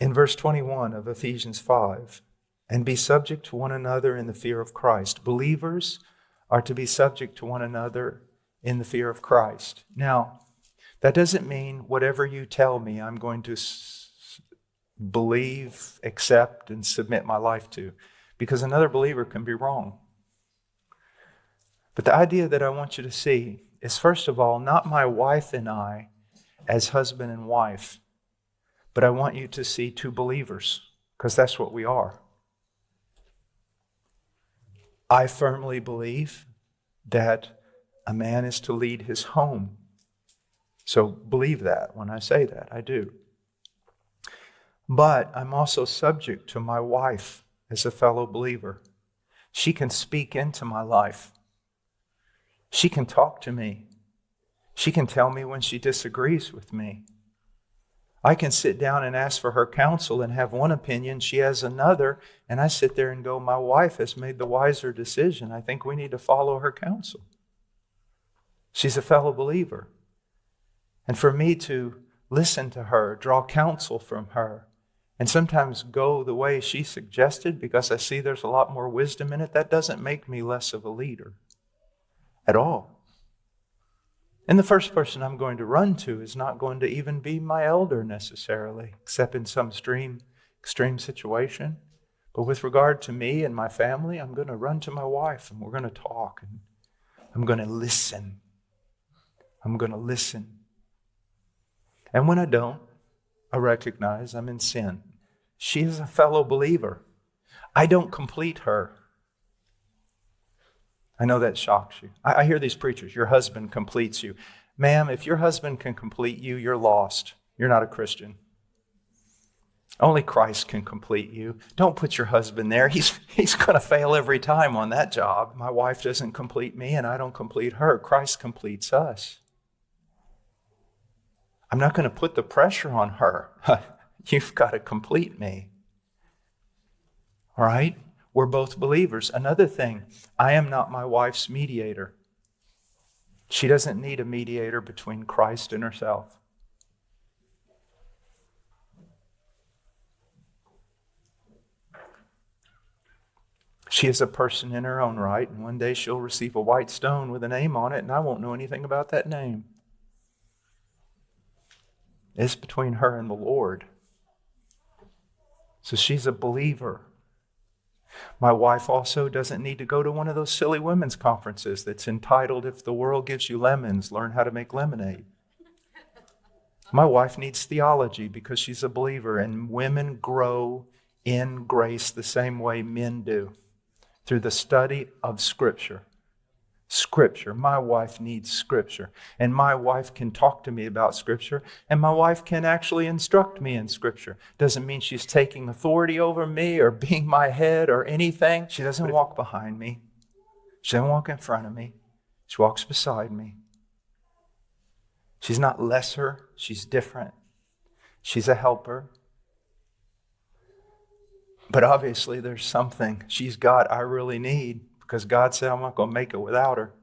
In verse 21 of Ephesians 5, and be subject to one another in the fear of Christ. Believers are to be subject to one another in the fear of Christ. Now, that doesn't mean whatever you tell me I'm going to believe, accept, and submit my life to, because another believer can be wrong. But the idea that I want you to see is, first of all, not my wife and I as husband and wife, but I want you to see two believers, because that's what we are. I firmly believe that a man is to lead his home. So believe that when I say that, I do. But I'm also subject to my wife as a fellow believer. She can speak into my life. She can talk to me. She can tell me when she disagrees with me. I can sit down and ask for her counsel and have one opinion, she has another, and I sit there and go, my wife has made the wiser decision. I think we need to follow her counsel. She's a fellow believer. And for me to listen to her, draw counsel from her, and sometimes go the way she suggested because I see there's a lot more wisdom in it, that doesn't make me less of a leader at all. And the first person I'm going to run to is not going to even be my elder necessarily, except in some extreme situation. But with regard to me and my family, I'm going to run to my wife and we're going to talk and I'm going to listen. I'm going to listen. And when I don't, I recognize I'm in sin. She is a fellow believer. I don't complete her. I know that shocks you. I hear these preachers, your husband completes you. Ma'am, if your husband can complete you, you're lost. You're not a Christian. Only Christ can complete you. Don't put your husband there. He's going to fail every time on that job. My wife doesn't complete me and I don't complete her. Christ completes us. I'm not going to put the pressure on her. You've got to complete me. All right? We're both believers. Another thing, I am not my wife's mediator. She doesn't need a mediator between Christ and herself. She is a person in her own right, and one day she'll receive a white stone with a name on it, and I won't know anything about that name. It's between her and the Lord. So she's a believer. My wife also doesn't need to go to one of those silly women's conferences that's entitled, If the World Gives You Lemons, Learn How to Make Lemonade. My wife needs theology because she's a believer, and women grow in grace the same way men do, through the study of Scripture. Scripture. My wife needs Scripture. And my wife can talk to me about Scripture. And my wife can actually instruct me in Scripture. Doesn't mean she's taking authority over me or being my head or anything. She doesn't walk behind me. She doesn't walk in front of me. She walks beside me. She's not lesser. She's different. She's a helper. But obviously there's something she's got I really need, because God said I'm not going to make it without her.